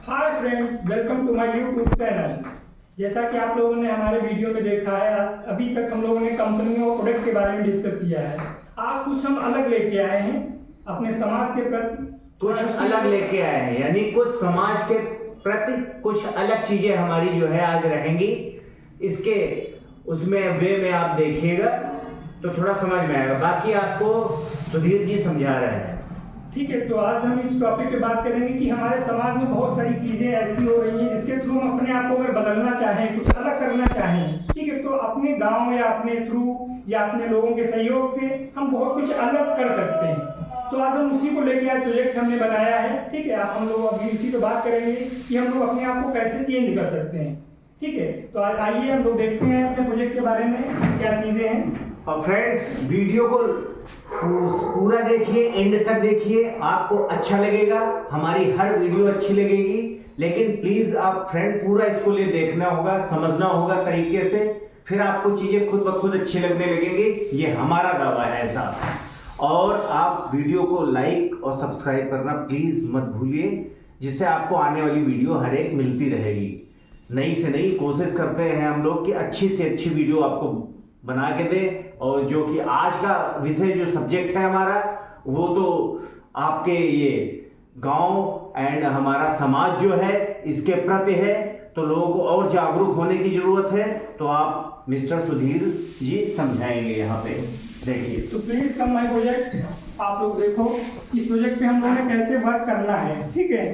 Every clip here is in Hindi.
Hi friends, welcome to my YouTube channel. जैसा कि आप लोगों ने हमारे वीडियो में देखा है, अभी तक हम लोगों ने कंपनियों और प्रोडक्ट के बारे में डिस्कस किया है। आज कुछ हम अलग लेके आए हैं अपने समाज के प्रति। कुछ अलग लेके आए हैं, यानी कुछ समाज के प्रति कुछ अलग चीजें हमारी जो है आज रहेंगी। इसके उसमें वे में आप देखिएगा तो थोड़ा समझ में आएगा। बाकी आपको सुधीर जी समझा रहे हैं। ठीक है, तो आज हम इस टॉपिक पे बात करेंगे कि हमारे समाज में बहुत सारी चीजें ऐसी हो रही हैं जिसके थ्रू हम अपने आप को अगर बदलना चाहें, कुछ अलग करना चाहें, ठीक है, तो अपने गांव या अपने थ्रू या अपने लोगों के सहयोग से हम बहुत कुछ अलग कर सकते हैं। तो आज हम उसी को लेके आज प्रोजेक्ट हमने बनाया है। ठीक है, हम लोग अभी इसी पे बात करेंगे कि हम लोग अपने आप को कैसे चेंज कर सकते हैं। ठीक है, तो आज आइए हम लोग देखते हैं अपने प्रोजेक्ट के बारे में क्या चीजें हैं। और फ्रेंड्स, वीडियो को पूरा देखिए, एंड तक देखिए, आपको अच्छा लगेगा। हमारी हर वीडियो अच्छी लगेगी, लेकिन प्लीज आप फ्रेंड पूरा इसको लिए देखना होगा, समझना होगा तरीके से, फिर आपको चीजें खुद ब खुद अच्छी लगने लगेंगी। ये हमारा दावा है ऐसा। और आप वीडियो को लाइक और सब्सक्राइब करना प्लीज मत भूलिए, जिससे आपको आने वाली वीडियो हर एक मिलती रहेगी। नई से नई कोशिश करते हैं हम लोग कि अच्छी से अच्छी वीडियो आपको बना के दे। और जो कि आज का विषय जो सब्जेक्ट है हमारा, वो तो आपके ये गांव एंड हमारा समाज जो है इसके प्रति है, तो लोगों को और जागरूक होने की जरूरत है। तो आप मिस्टर सुधीर जी समझाएंगे यहाँ पे, देखिए। तो प्लीज कम माय प्रोजेक्ट, आप लोग देखो इस प्रोजेक्ट पे हम लोगों ने कैसे वर्क करना है। ठीक है,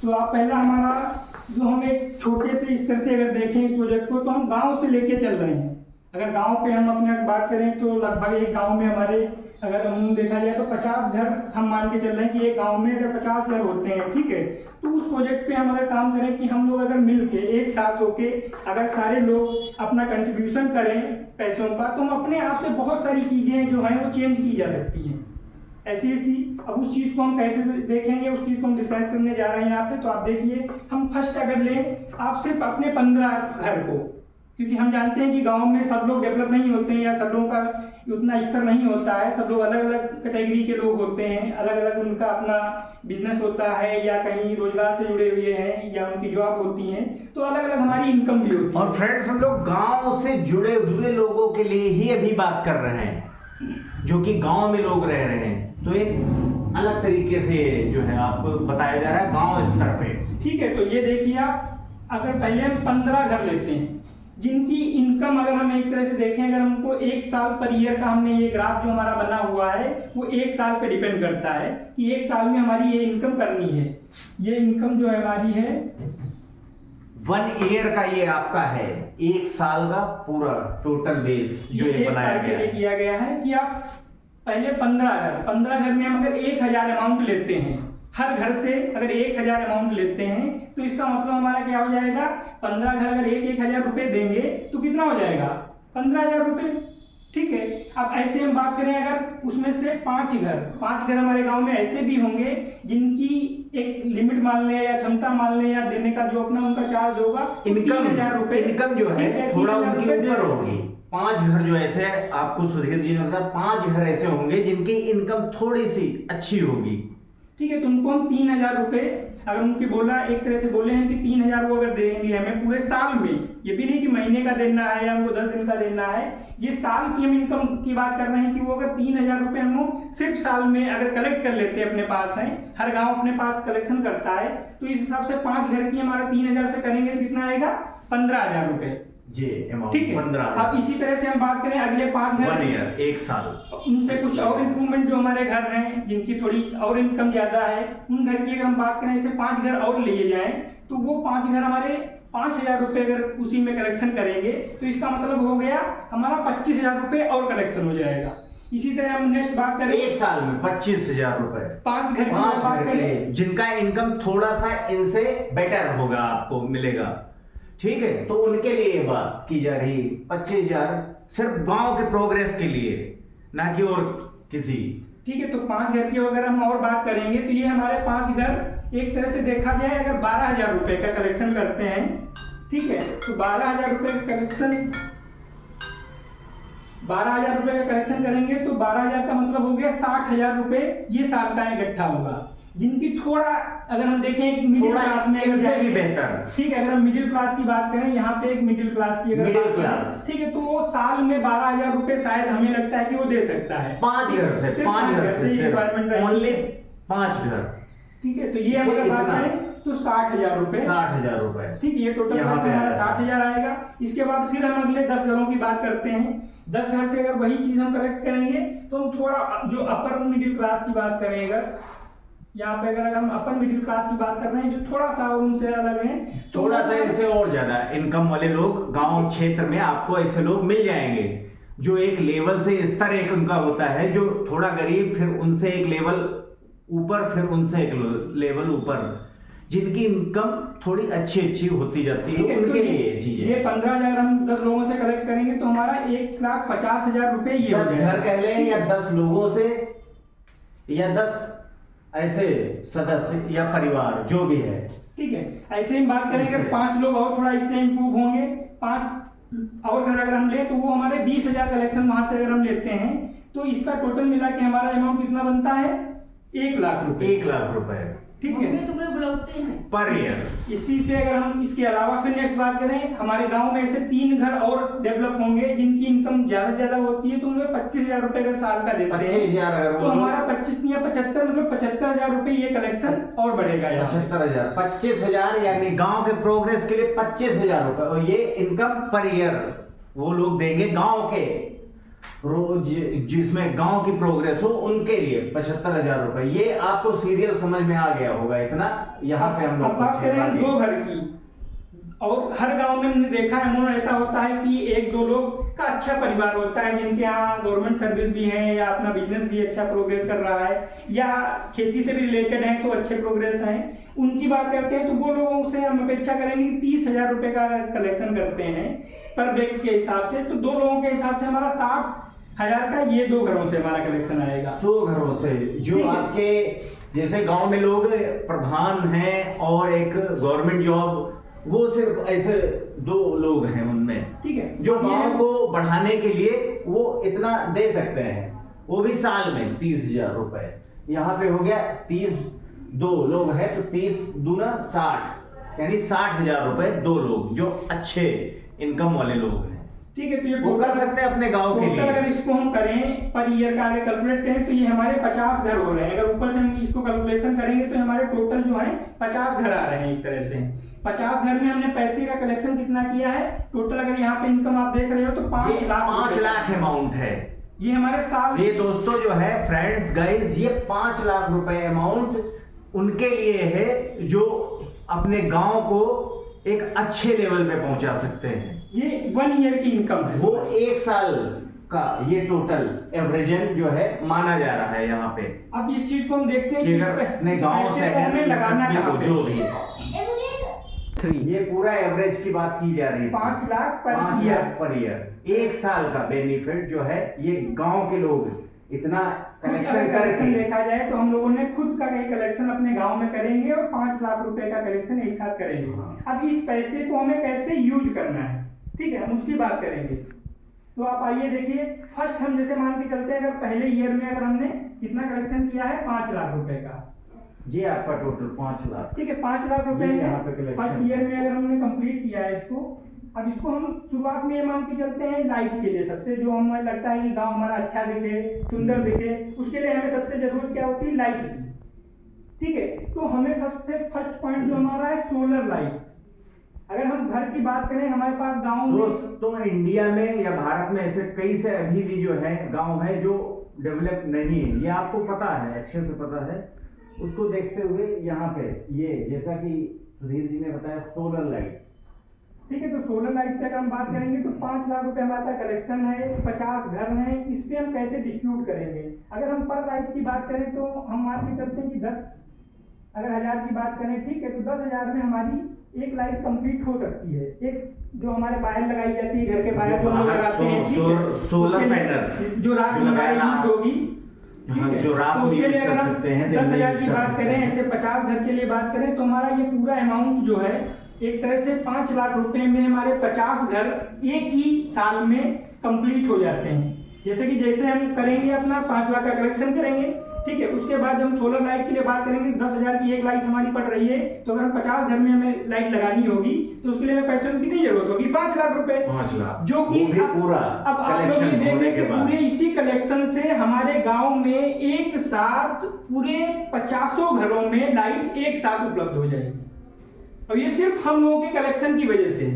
तो आप पहला हमारा जो हम एक छोटे से स्तर से अगर देखें इस प्रोजेक्ट को, तो हम गांव से लेके चल रहे हैं। अगर गांव पे हम अपने बात करें तो लगभग एक गांव में हमारे अगर हम देखा जाए तो 50 घर हम मान के चल रहे हैं कि एक गांव में अगर 50 घर होते हैं। ठीक है, तो उस प्रोजेक्ट पे हम अगर काम करें कि हम लोग अगर मिल के एक साथ होके अगर सारे लोग अपना कंट्रीब्यूशन करें पैसों का, तो हम अपने आप से बहुत सारी चीजें जो हैं वो चेंज की जा सकती हैं। ऐसी अब उस चीज को हम कैसे देखेंगे, उस चीज को हम डिसाइड करने जा रहे हैं यहाँ पे। तो आप देखिए, हम फर्स्ट अगर लें आप सिर्फ अपने 15 घर को, क्योंकि हम जानते हैं कि गांव में सब लोग डेवलप नहीं होते हैं या सब लोगों का उतना स्तर नहीं होता है। सब लोग अलग अलग कैटेगरी के लोग होते हैं, अलग अलग उनका अपना बिजनेस होता है या कहीं रोजगार से जुड़े हुए हैं या उनकी जॉब होती है, तो अलग अलग हमारी इनकम भी होती है। और फ्रेंड्स, हम लोग गांव से जुड़े हुए लोगों के लिए ही अभी बात कर रहे हैं, जो कि गांव में लोग रह रहे हैं। तो एक अलग तरीके से जो है आपको बताया जा रहा है गांव स्तर पे। ठीक है, तो ये देखिए आप, अगर पहले हम 15 घर लेते हैं जिनकी इनकम अगर हम एक तरह से देखें, अगर हमको एक साल पर ईयर का, हमने ये ग्राफ जो हमारा बना हुआ है वो एक साल पे डिपेंड करता है कि एक साल में हमारी ये इनकम करनी है। ये इनकम जो है हमारी है 1 ईयर का, ये आपका है एक साल का पूरा टोटल बेस जो ये बनाया गया है। किया गया है कि आप पहले 15 घर में हम अगर 1000 अमाउंट लेते हैं, हर घर से अगर 1000 अमाउंट लेते हैं, तो इसका मतलब हमारा क्या हो जाएगा, 15 घर अगर 1000 रुपए देंगे तो कितना हो जाएगा, 15000 रुपए। ठीक है, अब ऐसे हम बात करें अगर उसमें से 5 घर हमारे गांव में ऐसे भी होंगे जिनकी एक लिमिट मान लें या क्षमता मान लें या देने का जो अपना उनका चार्ज होगा, इनकम 3000 रुपए, इनकम जो है थोड़ा उनकी ऊपर होगी। 5 घर जो ऐसे आपको सुधीर जी ने बताया, 5 घर ऐसे होंगे जिनकी इनकम थोड़ी सी अच्छी होगी। ठीक है, तो उनको हम 3000 रुपए अगर उनके बोला, एक तरह से बोले हैं कि 3000 वो अगर देंगे हमें पूरे साल में, ये भी नहीं कि महीने का देना है या उनको 10 दिन का देना है, ये साल की हम इनकम की बात कर रहे हैं कि वो अगर 3000 रुपए हम सिर्फ साल में अगर कलेक्ट कर लेते हैं, अपने पास है, हर गांव अपने पास कलेक्शन करता है, तो इस हिसाब से 5 घर की हमारा 3000 से करेंगे तो कितना आएगा, 15000 रुपए। ठीक है, 15। अब इसी तरह से हम बात करें अगले 5 घर 1 ईयर, एक साल, उनसे कुछ और इम्प्रूवमेंट जो हमारे घर हैं जिनकी थोड़ी और इनकम ज्यादा है, उन घर की अगर हम बात करें, ऐसे 5 घर और लिए जाएं, तो वो 5 घर हमारे 5000 रुपए अगर उसी में कलेक्शन करेंगे, तो इसका मतलब हो गया हमारा 25000 रुपए और कलेक्शन हो जाएगा। इसी तरह हम नेक्स्ट बात करें, एक साल में 25000 रुपए 5 घर की बात करें जिनका इनकम थोड़ा सा इनसे बेटर होगा, आपको मिलेगा। ठीक है, तो उनके लिए बात की जा रही 25000 सिर्फ गांव के प्रोग्रेस के लिए, ना कि और किसी। ठीक है, तो 5 घर की अगर हम और बात करेंगे तो ये हमारे 5 घर एक तरह से देखा जाए अगर 12000 रुपए का कलेक्शन करते हैं। ठीक है, तो 12000 रुपए का कलेक्शन 12000 रुपए का कलेक्शन करेंगे तो 12000 का मतलब हो गया 60000 रुपए ये साल का इकट्ठा होगा। जिनकी थोड़ा अगर हम देखें मिडिल थोड़ा क्लास में, इनसे भी बेहतर, ठीक है, अगर हम मिडिल क्लास की बात करें, यहाँ पे एक मिडिल क्लास की अगर मिडिल बात करें, क्लास, ठीक है, तो वो साल में 12,000 रुपए शायद हमें लगता है कि वो दे सकता है 5 घर से, 5 घर से सिर्फ ओनली 5 घर, ठीक है। तो ये हम अगर बात करें तो 60,000 रुपए, 60,000 रुपए, ठीक है, ये टोटल यहाँ पे हमारा आएगा। 60,000 आएगा। इसके बाद फिर हम अगले 10 घरों की बात करते हैं। 10 घर से अगर वही चीज हम कलेक्ट करेंगे तो हम थोड़ा जो अपर मिडिल क्लास की बात करें, अगर यहाँ पे अगर हम अपर मिडिल क्लास की बात कर रहे हैं जो थोड़ा सा उनसे अलग है, तो थोड़ा सा इनसे और ज्यादा इनकम वाले लोग गांव क्षेत्र में आपको ऐसे लोग मिल जाएंगे, जो एक लेवल से स्तर एक उनका होता है, जो थोड़ा गरीब, फिर उनसे एक लेवल ऊपर, फिर उनसे एक लेवल ऊपर, जिनकी इनकम थोड़ी अच्छी होती जाती है, उनके लिए ये चीज है। ये 15,000 हम 10 लोगों से कलेक्ट करेंगे तो हमारा 1,50,000 रुपए ये 10 घर कह लें या 10 लोगों से या 10 ऐसे सदस्य या परिवार जो भी है, ठीक है। ऐसे ही बात करें अगर 5 लोग और थोड़ा इससे इंप्रूव होंगे, 5 और घर अगर हम ले तो वो हमारे 20,000 कलेक्शन वहां से अगर हम लेते हैं तो इसका टोटल मिला के हमारा अमाउंट कितना बनता है, 1 लाख रुपए, 1 लाख रुपए, ठीक है, तुम्हें बुलाते हैं पर ईयर। इसी से अगर हम इसके अलावा फिर नेक्स्ट बात करें, हमारे गांव में ऐसे 3 घर और डेवलप होंगे जिनकी इनकम ज्यादा से ज्यादा होती है, तो उनमें 25,000 रुपए अगर साल का देते हैं 25,000 अगर तो हमारा 25 या 75 मतलब 75,000 रुपए ये कलेक्शन और बढ़ेगा यहाँ। 75,000, 25,000 यानी गांव के प्रोग्रेस के लिए 25,000 रुपए, और ये इनकम पर ईयर वो लोग देंगे गांव के रोज, जिसमें गांव की प्रोग्रेस हो उनके लिए 75,000 रुपए। ये आपको सीरियल समझ में आ गया होगा इतना। यहाँ पे हम अब लोग बात करें हम 2 घर की, और हर गांव में हमने देखा है अमूमन ऐसा होता है कि 1-2 लोग का अच्छा परिवार होता है जिनके यहाँ गवर्नमेंट सर्विस भी है या अपना बिजनेस भी अच्छा प्रोग्रेस कर रहा है या खेती से भी रिलेटेड है तो अच्छे प्रोग्रेस हैं। उनकी बात करते हैं तो वो लोगों से हम अपेक्षा करेंगे कि 30,000 रुपए का कलेक्शन करते हैं पर व्यक्ति के हिसाब से, तो 2 लोगों के हिसाब से हमारा 60,000 का ये 2 घरों से हमारा कलेक्शन आएगा। 2 घरों से जो आपके जैसे गांव में लोग प्रधान हैं और एक गवर्नमेंट जॉब, वो सिर्फ ऐसे 2 लोग हैं उनमें, ठीक है, जो गांव को बढ़ाने के लिए वो इतना दे सकते हैं, वो भी साल में 30,000 रुपए। यहाँ पे हो गया 2 लोग हैं तो 30 दूना 60, यानी 60,000 रुपए 2 लोग जो अच्छे इनकम वाले लोग हैं, ठीक है। तो ये वो कर सकते हैं अपने गांव के लिए। अगर इसको हम करें पर ईयर का आगे कैलकुलेट करें तो ये हमारे 50 घर हो रहे हैं। अगर ऊपर से हम इसको कैलकुलेशन करेंगे तो हमारे टोटल जो है 50 घर आ रहे हैं। एक तरह से 50 घर में हमने पैसे का कलेक्शन कितना किया है टोटल, अगर यहाँ पे इनकम आप देख रहे हो तो 5 लाख 5 लाख अमाउंट है ये हमारे साल। ये दोस्तों जो है फ्रेंड्स गाइस, ये 5 लाख रुपए अमाउंट उनके लिए है जो अपने गांव को एक अच्छे लेवल पे पहुंचा सकते हैं। ये 1 ईयर की इनकम है, वो 1 साल का ये टोटल एवरेजन जो है माना जा रहा है यहाँ पे। अब इस चीज को हम देखते हैं कि अगर अपने गांव से लगाना को जो भी ये पूरा एवरेज की बात की जा रही है, 5 लाख 5 लाख पर ईयर 1 साल का बेनिफिट जो है ये गांव के लोग इतना कलेक्शन करके देखा जाए तो हम लोगों ने खुद का कहीं कलेक्शन अपने गांव में करेंगे और 5 लाख रुपए का कलेक्शन एक साथ करेंगे। अब इस पैसे को हमें कैसे यूज करना है, ठीक है, हम उसकी बात करेंगे। तो आप आइए देखिए, फर्स्ट हम जैसे मान के चलते हैं अगर पहले ईयर में अगर हमने कितना कलेक्शन किया है 5 लाख रुपए का, ये आपका टोटल 5 लाख, ठीक है, 5 लाख रुपए यहाँ पे collection। फर्स्ट ईयर में अगर हमने कंप्लीट किया है इसको। अब इसको हम शुरुआत में ये मान के चलते हैं लाइट के लिए, सबसे जो हमें लगता है कि गांव हमारा अच्छा दिखे, सुंदर दिखे, उसके लिए हमें सबसे जरूरत क्या होती है, लाइट की, ठीक है। तो हमें सबसे फर्स्ट पॉइंट जो हमारा है सोलर लाइट। अगर हम घर की बात करें हमारे पास गांव में दोस्तों इंडिया में या भारत में ऐसे कई से अभी भी जो है गांव है जो डेवलप नहीं है, ये आपको पता है, अच्छे से पता है। उसको देखते हुए यहाँ पे ये जैसा कि सुधीर जी ने बताया सोलर लाइट, ठीक है। तो सोलर लाइट की अगर हम बात करेंगे तो 5 लाख रुपए हमारा कलेक्शन है, 50 घर हैं, इस पे हम कैसे डिस्ट्रीब्यूट करेंगे। अगर हम पर लाइट की बात करें तो हम मान के चलते हैं कि 10 अगर 1000 की बात करें, ठीक है, तो 10,000 में हमारी एक लाइट कंप्लीट हो सकती है। एक जो हमारे बाहर लगाई जाती है घर के बाहर जो हम लगाते हैं, सोलर पैनल जो रात में हमारी यूज होगी, जो रात में यूज कर सकते हैं। 10,000 की बात करें, ऐसे 50 घर के लिए बात करें तो हमारा ये पूरा अमाउंट जो है एक तरह से 5 लाख रुपए में हमारे 50 घर एक ही साल में कंप्लीट हो जाते हैं। जैसे हम करेंगे अपना 5 लाख का कलेक्शन करेंगे ठीक है। उसके बाद जब हम सोलर लाइट के लिए बात करेंगे, 10,000 की एक लाइट हमारी पड़ रही है, तो अगर 50 घर में हमें लाइट लगानी होगी तो उसके लिए हमें पैसे की कितनी जरूरत होगी? 5 लाख रुपए। 5 लाख, जो कि पूरा अब आप लोग ये देख रहे हैं पूरे इसी कलेक्शन से हमारे गांव में एक साथ पूरे 50 घरों में लाइट एक साथ उपलब्ध हो जाएगी। और ये सिर्फ हम लोगों के कलेक्शन की वजह से,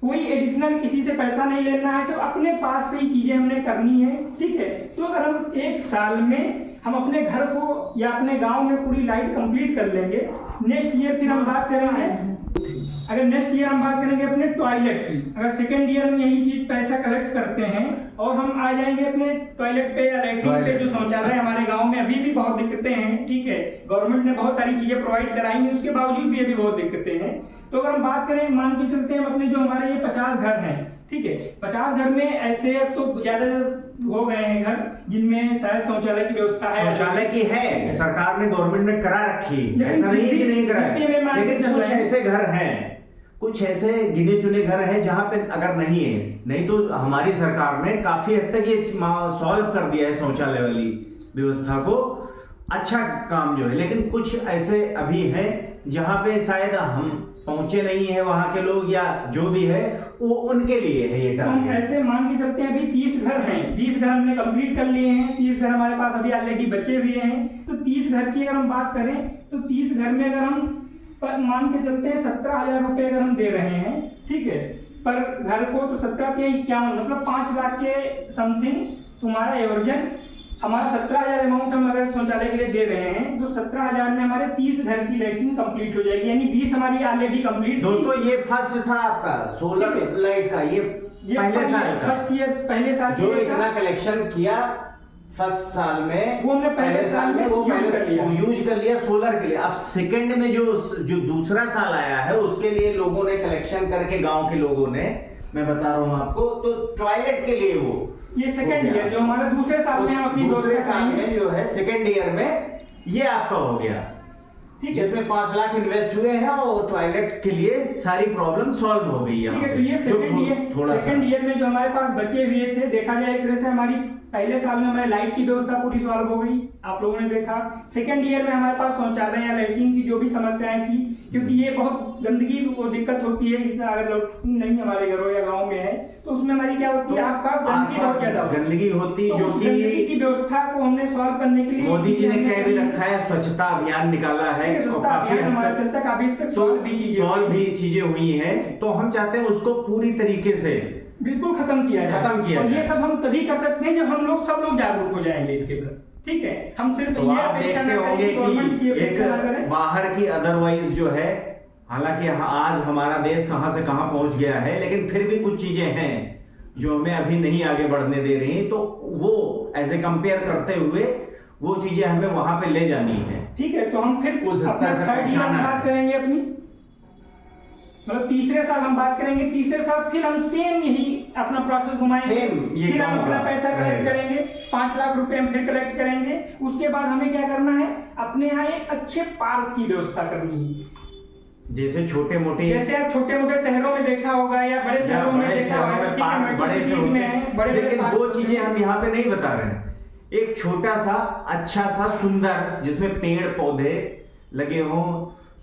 कोई एडिशनल किसी से पैसा नहीं लेना है, सब अपने पास से ही चीजें हमने करनी है, ठीक है। तो अगर हम एक साल में हम अपने घर को या अपने गांव में पूरी लाइट कंप्लीट कर लेंगे, नेक्स्ट ईयर फिर हम बात करेंगे, अगर नेक्स्ट ईयर हम बात करेंगे अपने टॉयलेट की, अगर सेकेंड ईयर हम यही चीज पैसा कलेक्ट करते हैं और हम आ जाएंगे अपने टॉयलेट पे या लैट्रिन पे, जो शौचालय हमारे गांव में अभी भी बहुत दिक्कतें हैं, ठीक है। गवर्नमेंट ने बहुत सारी चीजें प्रोवाइड कराई हैं, उसके बावजूद भी अभी बहुत दिक्कतें हैं। तो अगर हम बात करें, मान के चलते हैं अपने जो हमारे ये 50 घर हैं, ठीक है, 50 घर में ऐसे अब तो ज्यादा हो गए हैं घर जिनमें शायद शौचालय की व्यवस्था है, शौचालय की है, सरकार ने गवर्नमेंट ने करा रखी, ऐसा नहीं है कि नहीं करा है, लेकिन कुछ ऐसे घर हैं, कुछ ऐसे गिने चुने घर हैं जहां पे अगर नहीं है, नहीं तो हमारी सरकार ने काफी हद तक ये सॉल्व कर दिया है शौचालय वाली व्यवस्था को, अच्छा काम जो है। लेकिन कुछ ऐसे अभी हैं जहां पे शायद हम पहुंचे नहीं है, वहां के लोग या जो भी है वो उनके लिए है ये तो हम ऐसे मान के चलते हैं, अभी 30 घर हैं, 20 घर हमने कंप्लीट कर लिए हैं, 30 घर हमारे पास अभी ऑलरेडी बचे हुए हैं। तो 30 घर की अगर हम बात करें तो 30 घर में अगर हम मान के चलते हैं 17,000 रुपए अगर हम दे रहे हैं, ठीक है, पर घर को, तो 17,51 मतलब 5 लाख के समथिंग तुम्हारा एवर्जन, हमारा 17,000 अमाउंट हम अगर शौचालय के लिए दे रहे हैं, तो 17,000 में हमारे 30 घर की लाइटिंग कंप्लीट हो जाएगी, यानी 20 हमारी ऑलरेडी कंप्लीट। दोस्तों ये फर्स्ट था आपका सोलर लाइट का, ये पहले साल का, फर्स्ट ईयर पहले साल जो इतना कलेक्शन किया फर्स्ट साल में, वो हमने पहले साल में वो यूज कर लिया सोलर के लिए। अब सेकंड में जो दूसरा साल आया है उसके लिए लोगों ने कलेक्शन करके, गांव के लोगों ने, मैं बता रहा हूं आपको, तो टॉयलेट के लिए वो ये सेकंड ईयर जो हमारा दूसरे साल में हम अपनी दूसरे साल में जो है सेकंड ईयर में ये आपका हो गया, जिसमें 5 लाख इन्वेस्ट हुए हैं और टॉयलेट के लिए सारी प्रॉब्लम सॉल्व हो गई है। ठीक है, तो ये सेकंड ईयर में जो हमारे पास बचे हुए थे, देखा जाए एक तरह से हमारी पहले साल में हमारी लाइट की व्यवस्था पूरी सॉल्व हो गई, आप लोगों ने देखा। सेकंड ईयर में हमारे पास शौचालय या लाइटिंग की जो भी समस्याएं थी, क्योंकि ये बहुत गंदगी वो दिक्कत होती है, अगर नहीं हमारे घरों या गांव में है तो उसमें हमारी क्या होती है, आसपास गंदगी बहुत ज्यादा गंदगी होती, जो कि गंदगी की व्यवस्था को हमने सॉल्व करने के लिए मोदी जी ने कह भी रखा है, स्वच्छता अभियान निकाला है, तो काफी हद तक अभी तक सॉल्व भी चीजें हुई हैं। तो हम चाहते हैं उसको पूरी तरीके से बिल्कुल खत्म किया जाए, और ये सब हम तभी कर सकते हैं जब हम सब लोग जागरूक हो जाएंगे इसके प्रति, ठीक है। हम सिर्फ तो आप देखते होंगे कि एक बाहर की अदरवाइज जो है, हालांकि आज हमारा देश कहां से कहां पहुंच गया है, लेकिन फिर भी कुछ चीजें हैं जो हमें अभी नहीं आगे बढ़ने दे रही, तो वो एज ए कंपेयर करते हुए वो चीजें हमें वहां पे ले जानी है, ठीक है। तो हम फिर उस स्तर पर थर्ड ईयर में बात करेंगे अपनी, मतलब तीसरे साल हम बात करेंगे, तीसरे साल फिर हम सेम यही अपना प्रोसेस घुमाएंगे, फिर हम अपना पैसा कलेक्ट करेंगे, 5 लाख रुपए हम फिर कलेक्ट करेंगे। उसके बाद हमें क्या करना है, अपने यहाँ एक अच्छे पार्क की व्यवस्था करनी है, जैसे छोटे मोटे, जैसे आप छोटे मोटे शहरों में देखा होगा या बड़े शहरों में देखा होगा, बड़े से होते, लेकिन वो चीजें हम यहाँ पे नहीं बता रहे हैं। एक छोटा सा अच्छा सा सुंदर, जिसमें पेड़ पौधे लगे हों,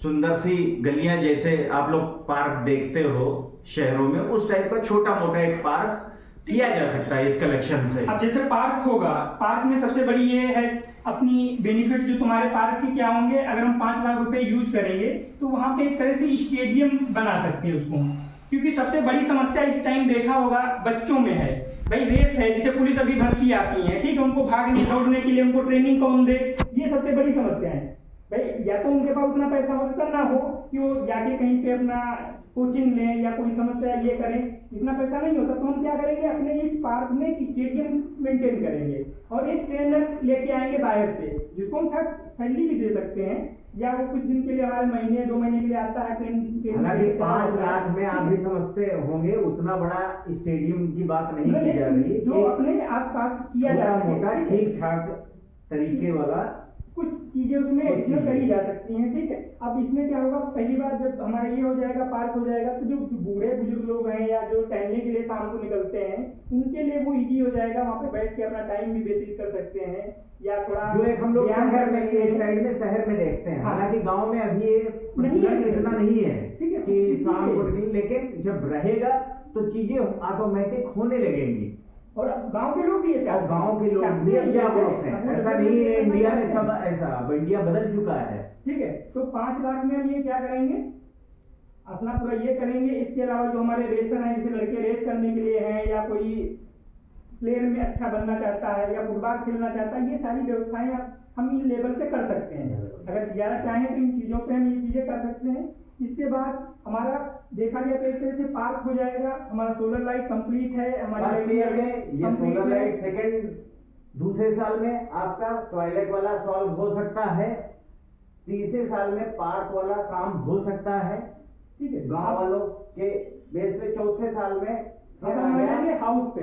सुंदर सी गलियां, जैसे आप लोग पार्क देखते हो शहरों में, उस टाइप का छोटा मोटा एक पार्क किया जा सकता है इस कलेक्शन से। अब जैसे पार्क होगा, पार्क में सबसे बड़ी ये है अपनी बेनिफिट जो तुम्हारे पार्क के क्या होंगे, अगर हम 5 लाख रुपए यूज करेंगे तो वहां पे एक तरह से स्टेडियम बना सकते हैं उसको, क्योंकि सबसे बड़ी समस्या इस टाइम देखा होगा बच्चों में है, भाई रेस है, जैसे पुलिस अभी भर्ती आती है, ठीक है, उनको भागने दौड़ने के लिए उनको ट्रेनिंग कौन दे, ये सबसे बड़ी समस्या है भाई। या तो उनके पास उतना पैसा होता ना हो कि वो जाके कहीं पे अपना कोचिंग लें या कोई समस्या ये करें, इतना पैसा नहीं होता, तो हम क्या करेंगे, अपने इस पार्क में एक स्टेडियम मेंटेन करेंगे और एक ट्रेनर लेके आएंगे बाहर से, जिसको हम सैलरी भी दे सकते हैं, या वो कुछ दिन के लिए हमारे महीने 2 महीने के लिए आता है ट्रेन। हालांकि 5 लाख में आप भी समझते होंगे उतना बड़ा स्टेडियम की बात नहीं की जा रही, जो अपने आसपास किया जा मोटा ठीक ठाक तरीके वाला कुछ चीजें उसमें एडिशनल करी जा सकती हैं, ठीक है। अब इसमें क्या होगा, पहली बार जब हमारा ये हो जाएगा, पार्क हो जाएगा, तो जो बूढ़े बुजुर्ग लोग हैं या जो टहलने के लिए शाम को निकलते हैं, उनके लिए वो इजी हो जाएगा, वहाँ पे बैठ के अपना टाइम भी व्यतीत कर सकते हैं या थोड़ा जो एक हम लोग व्यायाम शहर कर में सकते एक हैं। साइड में शहर में देखते हैं, हाँ। हालांकि गांव में अभी ये नहीं है। प्रचलन इतना नहीं है ठीक है, कि ठीक शाम है। को निकले, लेकिन जब रहेगा तो चीजें ऑटोमेटिक होने लगेंगी। और गांव के लोग भी ये और चाहते हैं। गांव के लोग चाहते भी हैं, अब जागरूक चाहते हैं, हैं। ऐसा नहीं है इंडिया में सब ऐसा, अब इंडिया बदल चुका है। ठीक है, तो 5 लाख में हम ये क्या करेंगे, अपना पूरा ये करेंगे। इसके अलावा जो हमारे रेसर हैं, जैसे लड़के रेस करने के लिए हैं या कोई प्लेयर में अच्छा बनना चाहता है या फुटबॉल खेलना चाहता है, ये सारी व्यवस्थाएं हम इन लेवल से कर सकते हैं। अगर ज़्यादा चाहें तो इन चीज़ों पे हम ये चीज़ें कर सकते हैं। इसके बाद हमारा देखा जाए तो एक तरह से पार्क हो जाएगा, हमारा सोलर लाइट कंप्लीट है, फर्स्ट ईयर में ये complete सोलर है। लाइट, सेकंड दूसरे साल में आपका टॉयलेट वाला सॉल्व हो सकता है, तीसरे साल में पार्क वाला काम हो सकता है, ठीक है। गांव वालों के बेस पे चौथे साल में अब हम आ जाएंगे हाउस पे,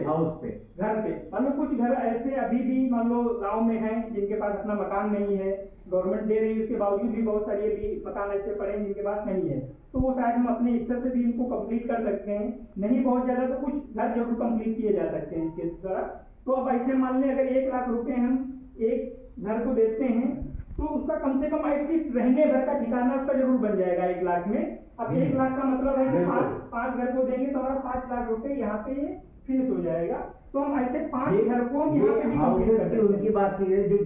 घर पे। मान लो कुछ घर ऐसे अभी भी मान लो गांव में हैं जिनके पास अपना मकान नहीं है, गवर्नमेंट दे रही है, उसके बावजूद भी बहुत सारे अभी मकान ऐसे पड़े हैं जिनके पास नहीं है, तो वो शायद हम अपने स्तर से भी इनको कंप्लीट कर सकते हैं। नहीं बहुत ज्यादा तो कुछ घर जरूर कंप्लीट किए जा सकते हैं इसके द्वारा। तो अब ऐसे मान लें अगर 1 लाख रुपए हम एक घर को देते हैं, तो उसका कम से कम एटलीस्ट रहने भर का ठिकाना उसका जरूर बन जाएगा 1 लाख में। अब 1 लाख का मतलब है कि पाँच घर को देंगे तो हमारा 5 लाख रुपए यहाँ पे फिनिश हो जाएगा। तो हम ऐसे 5 घर को हम यहाँ पे भी कंप्लीट कर सकते हैं। उनकी बात की है जो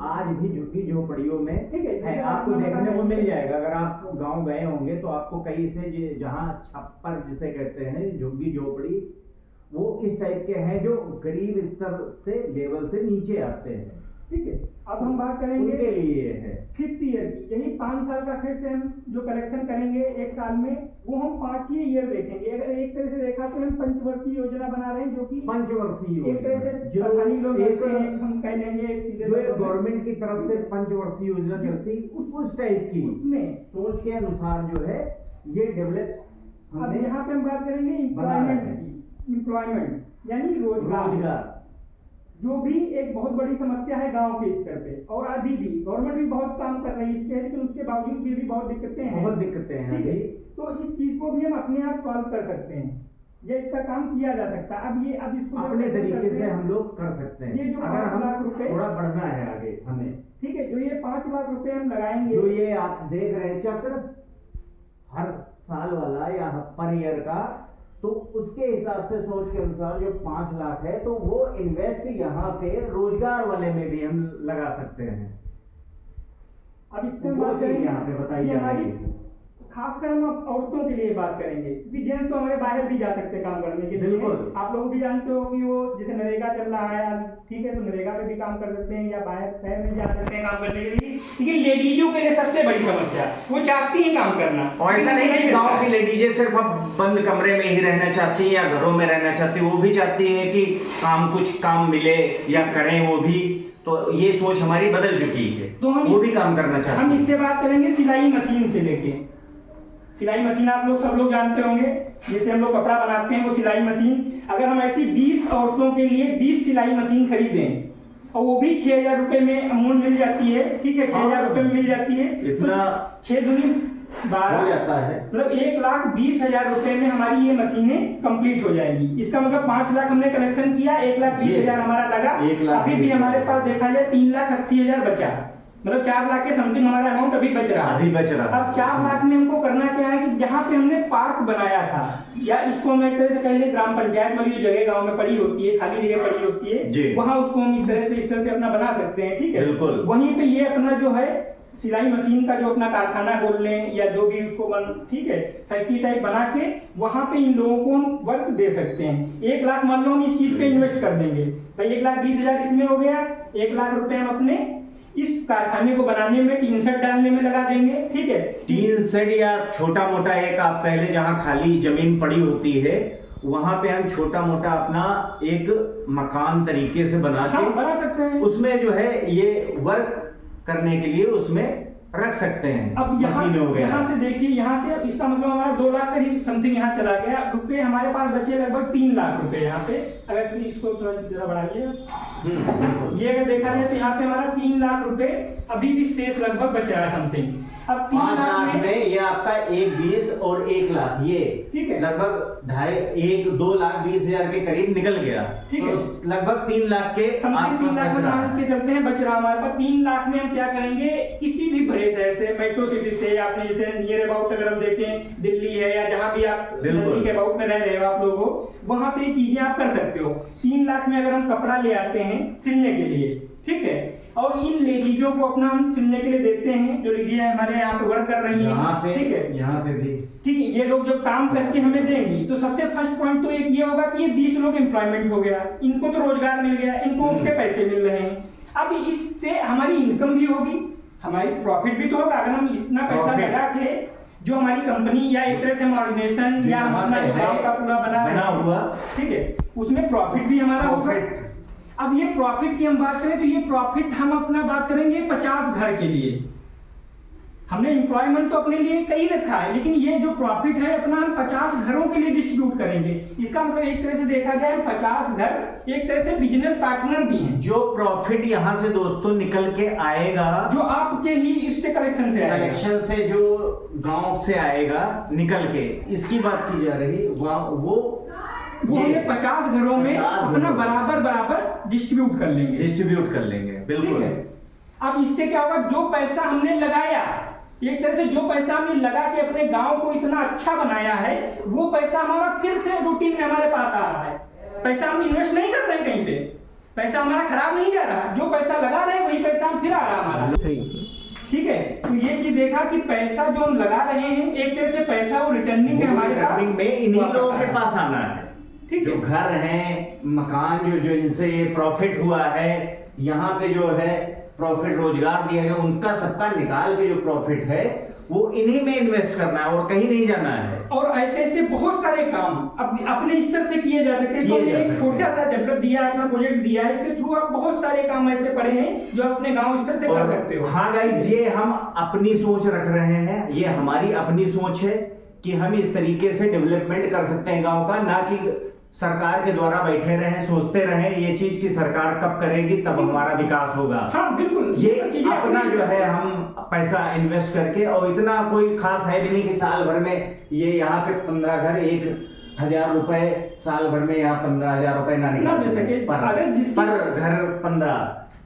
आज भी झुग्गी झोपड़ियों में ठीक है, आपको देखने को मिल जाएगा। अगर आप गांव गए होंगे तो आपको कई से जहाँ छप्पर जिसे कहते हैं झुग्गी झोपड़ी, वो इस टाइप के हैं जो गरीब स्तर से लेवल से नीचे आते हैं। ठीक है, अब हम बात करेंगे उनके लिए है 5th ईयर की, यही 5 साल का फिर से हम जो कलेक्शन करेंगे 1 साल में, वो हम 5 ही ईयर देखेंगे। अगर एक तरह से देखा तो हम पंचवर्षीय योजना बना रहे हैं, जो कि पंचवर्षीय एक तरह से जो स्थानीय लोग एक कहते हैं, हम कह लेंगे एक सीधे जो शब्दों में। गवर्नमेंट की तरफ से पंचवर्षीय योजना चलती उस टाइप की उसमें सोच के अनुसार जो है ये डेवलप अब हमने यहाँ पे हम बात करेंगे एम्प्लॉयमेंट की। एम्प्लॉयमेंट यानी रोजगार, जो भी एक बहुत बड़ी समस्या है गांव के स्तर पे, और अभी भी गवर्नमेंट भी बहुत काम कर रही है इस पे, लेकिन उसके बावजूद भी बहुत दिक्कतें हैं। बहुत दिक्कतें हैं ठीक है, अभी। तो इस चीज को भी हम अपने आप सॉल्व कर सकते हैं, ये इसका काम किया जा सकता है। अब इसको जब अपने हम तरीके करते से हैं, हम लोग कर सकते हैं। ये जो अगर 5 लाख हम रुपए थोड़ा बढ़ना है आगे हमें, ठीक है, जो ये 5 लाख रुपए हम लगाएंगे, जो ये आप देख रहे हैं चक्र हर साल वाला या पर ईयर का, तो उसके हिसाब से सोच के अनुसार जो 5 लाख है तो वो इन्वेस्ट यहाँ पे रोजगार वाले में भी हम लगा सकते हैं। अब इसमें वो बात चीज करेंगे यहाँ पे बताई ये जा हमारी रही है। खासकर हम अब औरतों के लिए बात करेंगे, क्योंकि जेंट्स तो हमारे बाहर भी जा सकते हैं काम करने के लिए। बिल्कुल। आप लोग भी जानते हो कि वो जैसे नरेगा चल रहा है आज, ठीक है, तो नरेगा पे भी काम कर सकते हैं या बाहर शहर में जा सकते हैं काम करने के लिए। लेकिन लेडीजों के लिए सबसे बड़ी समस्या, वो चाहती हैं काम करना, और ऐसा नहीं है कि गांव की लेडीजें सिर्फ अब बंद कमरे में ही रहना चाहती हैं या घरों में रहना चाहती हैं, वो भी चाहती हैं कि कुछ काम मिले या करें वो भी। तो ये सोच हमारी बदल चुकी है, तो हम वो भी काम करना चाहते हम हैं। इससे बात करेंगे सिलाई मशीन से लेके। सिलाई मशीन आप लोग सब लोग जानते होंगे, जैसे हम लोग कपड़ा बनाते हैं वो सिलाई मशीन। अगर हम ऐसी 20 औरतों के लिए 20 सिलाई मशीन खरीदें, और वो भी 6,000 रुपए में अमूल मिल जाती है, ठीक है, 6,000 रुपए में मिल जाती है, इतना 6 दूनी 12 हो जाता है, मतलब 1,20,000 रुपए में हमारी ये मशीनें कंप्लीट हो जाएगी। इसका मतलब 5 लाख हमने कलेक्शन किया, 1,20,000 हमारा लगा, 1,20,000 अभी भी हमारे पास देखा जाए 3,80,000 बचा, मतलब 4 लाख के समथिंग हमारा अमाउंट अभी बच रहा है। अब 4 लाख में हमको करना क्या है कि जहाँ पे हमने पार्क बनाया था, या इसको हम एक तरह से कह लें ग्राम पंचायत वाली जो जगह गांव में पड़ी होती है, खाली जगह पड़ी होती है, वहाँ उसको हम इस तरह से अपना बना सकते हैं, ठीक है। बिल्कुल। वहीं पे ये अपना जो है सिलाई मशीन का जो अपना कारखाना बोल लें या जो भी उसको ठीक है, फैक्ट्री टाइप बना के वहां पे इन लोगों को हम वर्क दे सकते हैं। 1 लाख मान लो हम इस चीज पे इन्वेस्ट कर देंगे, भाई 1,20,000 इसमें हो गया, 1 लाख रुपए हम अपने इस कारखाने को बनाने में, टीन सेट डालने में लगा देंगे, ठीक है। टीन सेट या छोटा मोटा एक आप पहले जहाँ खाली जमीन पड़ी होती है वहां पे हम छोटा मोटा अपना एक मकान तरीके से बना के बना सकते हैं। उसमें जो है ये वर्क करने के लिए उसमें रख सकते हैं। अब यहाँ से देखिए, यहाँ से इसका मतलब हमारा 2 लाख करीब समथिंग यहाँ चला गया रुपए, हमारे पास बचे लगभग 3 लाख रुपए यहाँ पे। अगर से इसको थोड़ा जरा बढ़ाइए, ये अगर देखा जाए तो यहाँ पे हमारा 3 लाख रुपए अभी भी शेष लगभग बच रहा है समथिंग। अब 5 लाख में ये आपका 1,20 और 1 लाख, ये ठीक है, लगभग 2 लाख 20 हजार के करीब निकल गया। ठीक है, तो लगभग 3 लाख के आसपास 3 लाख के चलते हैं बच रहा हमारे पास। 3 लाख में हम क्या करेंगे, किसी भी बड़े शहर से, मेट्रो सिटी से, आपने जैसे नियर अबाउट अगर हम देखें दिल्ली है या जहाँ भी आप नजदीक अबाउट में रह रहे हो आप लोग हो, वहां से ये चीजें आप कर सकते हो। 3 लाख में अगर हम कपड़ा ले आते हैं सिलने के लिए, ठीक है, और इन लेडीजों को अपना हम सिलने के लिए देते हैं, जो लेडीज हमारे यहाँ पे वर्क कर रही हैं, ठीक है, यहाँ पे भी ठीक है, ये लोग जब काम करके हमें देंगी तो सबसे फर्स्ट पॉइंट तो एक ये होगा कि ये 20 लोग एम्प्लॉयमेंट हो गया, इनको तो रोजगार मिल गया, इनको उसके पैसे मिल रहे हैं। अब इससे हमारी इनकम भी होगी, हमारी प्रॉफिट भी तो होगा। अगर हम इतना पैसा लगा के जो हमारी कंपनी या एक तरह से ऑर्गेनाइजेशन या अपना जो काम का पूरा बना हुआ, ठीक है, उसमें प्रॉफिट भी हमारा होगा। अब ये प्रॉफिट की हम बात करें तो ये प्रॉफिट हम अपना बात करेंगे 50 घर के लिए। हमने एम्प्लॉयमेंट तो अपने लिए कई रखा है, लेकिन ये जो प्रॉफिट है अपना हम 50 घरों के लिए डिस्ट्रीब्यूट करेंगे। इसका मतलब एक तरह से देखा जाए 50 घर एक तरह से बिजनेस पार्टनर भी हैं। जो प्रॉफिट यहाँ से दोस्तों निकल के आएगा, जो आपके ही इससे कलेक्शन से आएगा, कलेक्शन से जो गांव से आएगा निकल के, इसकी बात की जा रही, वो हमें 50 घरों में अपना बराबर डिस्ट्रीब्यूट कर लेंगे, बिल्कुल। अब इससे क्या होगा, जो पैसा हमने लगाया, एक तरह से जो पैसा हमने लगा के अपने गांव को इतना अच्छा बनाया है, वो पैसा हमारा फिर से रूटीन में हमारे पास आ रहा है। पैसा हम इन्वेस्ट नहीं कर रहे हैं कहीं पे, पैसा हमारा खराब नहीं जा रहा, जो पैसा लगा रहे हैं वही पैसा हम फिर आ रहा हमारा, ठीक है। तो ये चीज देखा कि पैसा जो हम लगा रहे हैं एक तरह से पैसा वो रिटर्निंग में हमारे पास इन्हीं लोगों के पास आना है, जो घर हैं, मकान जो इनसे ये प्रॉफिट हुआ है, यहाँ पे जो है प्रॉफिट रोजगार दिया गया, उनका सबका निकाल के जो प्रॉफिट है वो इन्हीं में इन्वेस्ट करना है और कहीं नहीं जाना है। और ऐसे बहुत सारे काम अब अपने स्तर से किए जा सकते हैं। तो एक छोटा सा डेवलप दिया, अपना प्रोजेक्ट दिया है, इसके थ्रू आप बहुत सारे काम ऐसे पड़े हैं जो अपने गांव स्तर से कर सकते हो। हाँ गाइस, ये हम अपनी सोच रख रहे हैं, ये हमारी अपनी सोच है कि हम इस तरीके से डेवलपमेंट कर सकते हैं गाँव का, ना कि सरकार के द्वारा बैठे रहे सोचते रहे ये चीज की सरकार कब करेगी तब हमारा विकास होगा। हाँ बिल्कुल, ये अपना जो है हम पैसा इन्वेस्ट करके, और इतना कोई खास है भी नहीं कि साल भर में ये यहाँ पे 15 घर 1,000 रुपए साल भर में यहाँ 15,000 रुपए ना निकाल सके पर घर 15,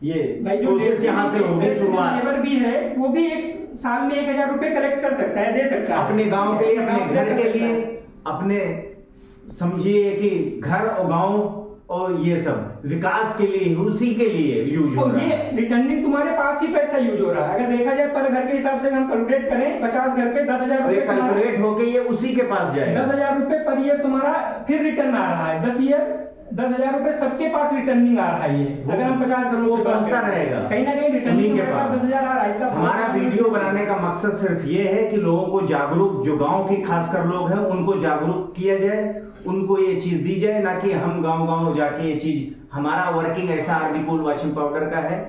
ये कोशिश यहाँ से होगी शुरुआत। लेबर भी है वो भी एक साल में 1,000 रुपए कलेक्ट कर सकता है, दे सकता है अपने गाँव के लिए, अपने घर के लिए, अपने समझिए कि घर और गांव और ये सब विकास के लिए, उसी के लिए यूज हो रहा है। ये रिटर्निंग तुम्हारे पास ही पैसा यूज हो रहा है। अगर देखा जाए पर घर के हिसाब से हम कैलकुलेट करें 50 घर पे 10,000 रुपए कैलकुलेट होके ये उसी के पास जाएगा। 10,000 रुपए पर ईयर तुम्हारा फिर रिटर्न आ रहा है। 10,000 रुपए सबके पास रिटर्निंग आ रहा है। अगर हम 50 घरों से पहुंचता रहेगा, कहीं ना कहीं रिटर्निंग के पास 10,000 आ रहा है। इसका हमारा वीडियो बनाने का मकसद सिर्फ ये है कि लोगों को जागरूक, जो गांव के खासकर लोग हैं उनको जागरूक किया जाए, उनको ये चीज दी जाए, ना कि हम गांव जाके ये चीज, हमारा वर्किंग ऐसा आरबी कूल वॉशिंग पाउडर का है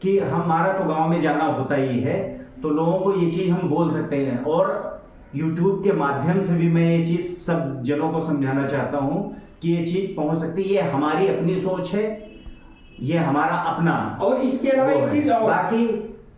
कि हमारा तो गांव में जाना होता ही है, तो लोगों को ये चीज हम बोल सकते हैं। और YouTube के माध्यम से भी मैं ये चीज सब जनों को समझाना चाहता हूँ कि ये चीज पहुंच सकती है। ये हमारी अपनी सोच है, ये हमारा अपना, और इसके अलावा एक चीज और, बाकी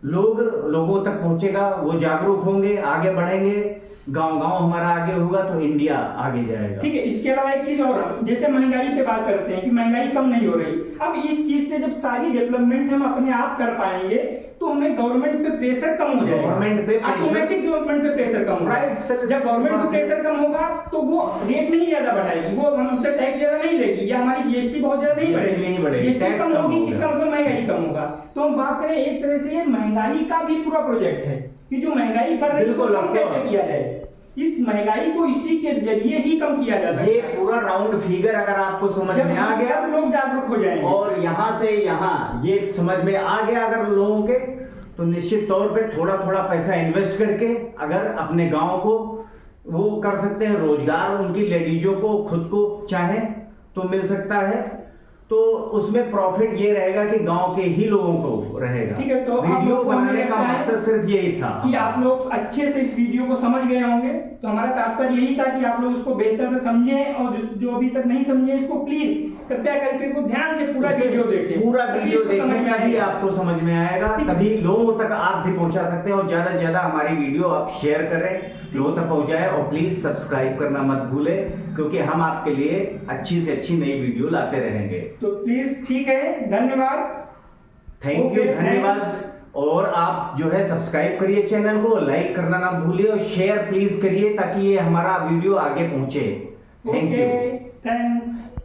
लोगों तक पहुंचेगा, वो जागरूक होंगे, आगे बढ़ेंगे, गांव हमारा आगे होगा तो इंडिया आगे जाएगा। ठीक है। इसके अलावा एक चीज और, जैसे महंगाई पे बात करते हैं कि महंगाई कम नहीं हो रही। अब इस चीज से जब सारी डेवलपमेंट हम अपने आप कर पाएंगे तो हमें गवर्नमेंट पे प्रेशर कम हो जाएगा, ऑटोमेटिक गवर्नमेंट पे प्रेशर कम होगा। जब गवर्नमेंट पे प्रेशर कम होगा तो वो रेट नहीं ज्यादा बढ़ाएगी, वो हमसे टैक्स ज्यादा नहीं लेगी, या हमारी जीएसटी बहुत ज्यादा नहीं बढ़ेगी, जीएसटी कम होगी, इसका मतलब महंगाई कम होगा। तो हम बात करें एक तरह से ये महंगाई का भी पूरा प्रोजेक्ट है कि जो महंगाई बढ़ रही है उसको कम कैसे किया जाए। इस महंगाई को इसी के जरिए ही कम किया जा सकता है। ये पूरा राउंड फिगर अगर आपको समझ में आ गया, सब लोग जागरूक हो जाएंगे और यहाँ से यहाँ ये समझ में आ गया अगर लोगों के, तो निश्चित तौर पे थोड़ा थोड़ा पैसा इन्वेस्ट करके अगर अपने गांव को वो कर सकते हैं, रोजगार उनकी लेडीजों को खुद को चाहे तो मिल सकता है। तो उसमें प्रॉफिट ये रहेगा कि गांव के ही लोगों को रहेगा। ठीक है, तो आप वीडियो लोग को हमें बनाने का लगता है मकसद सिर्फ यही था कि आप लोग अच्छे से इस वीडियो को समझ गए होंगे। तो हमारा तात्पर्य यही था कि आप लोग इसको बेहतर से समझें, और जो अभी तक नहीं समझे इसको प्लीज कृपया करके को ध्यान से पूरा वीडियो देखें। पूरा तभी वीडियो इसको समझ देखें, में तभी आएगा। आपको समझ में आएगा, ठीक है। तभी लोगों तक आप भी पहुंचा सकते हैं। और ज्यादा से ज्यादा हमारी वीडियो आप शेयर करें, लोगों तक पहुंचाएं, और प्लीज सब्सक्राइब करना मत भूलें, क्योंकि हम आपके लिए अच्छी से अच्छी नई वीडियो लाते रहेंगे। तो प्लीज, ठीक है, धन्यवाद। थैंक यू, Okay, धन्यवाद। thanks. और आप जो है सब्सक्राइब करिए चैनल को, लाइक करना ना भूलिए, और शेयर प्लीज करिए ताकि ये हमारा वीडियो आगे पहुंचे। Thank you. Okay, thanks.